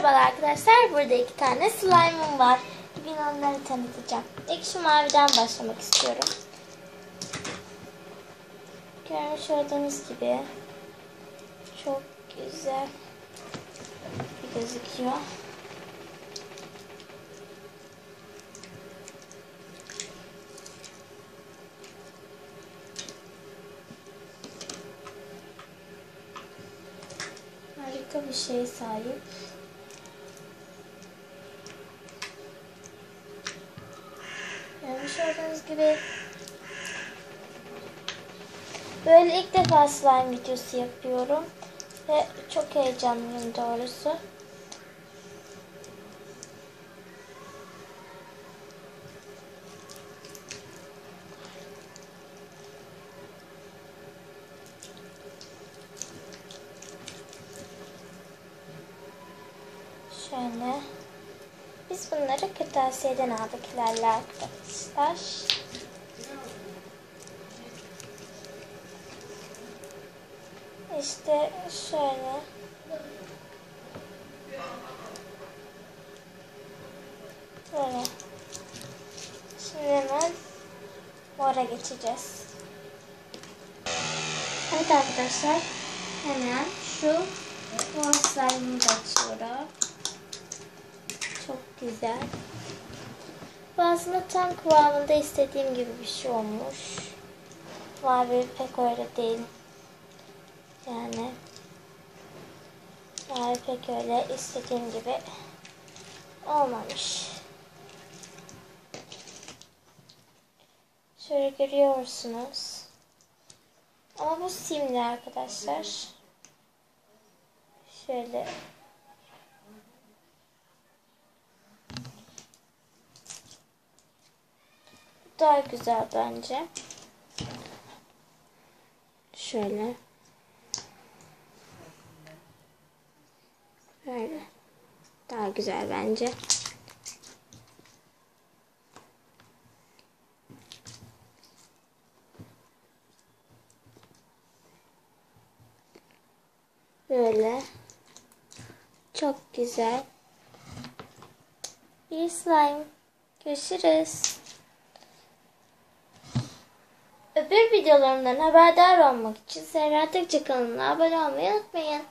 Merhabalar arkadaşlar. Burada iki tane slime'ım var. Bugün onları tanıtacağım. İlk şu maviden başlamak istiyorum. Görmüş olduğunuz gibi çok güzel gözüküyor. Harika bir şeye sahip. Görmüş olduğunuz gibi böyle ilk defa slime videosu yapıyorum ve çok heyecanlıyım doğrusu. Şöyle. Biz bunları kırtasiyeden aldık Hilal'le arkadaşlar. İşte şöyle. Böyle. Şimdi hemen mora geçeceğiz. Evet arkadaşlar. Hemen şu mor slime'ımı da açıyorum. Çok güzel. Bu aslında tam kıvamında istediğim gibi bir şey olmuş. Mavi pek öyle değil. Yani mavi pek öyle istediğim gibi olmamış. Şöyle görüyorsunuz. Ama bu simli arkadaşlar. Şöyle. Daha güzel bence. Şöyle. Böyle. Daha güzel bence. Böyle. Çok güzel. İyi slime. Görüşürüz. Öbür videolarımdan haberdar olmak için Serra Türkçe kanalına abone olmayı unutmayın.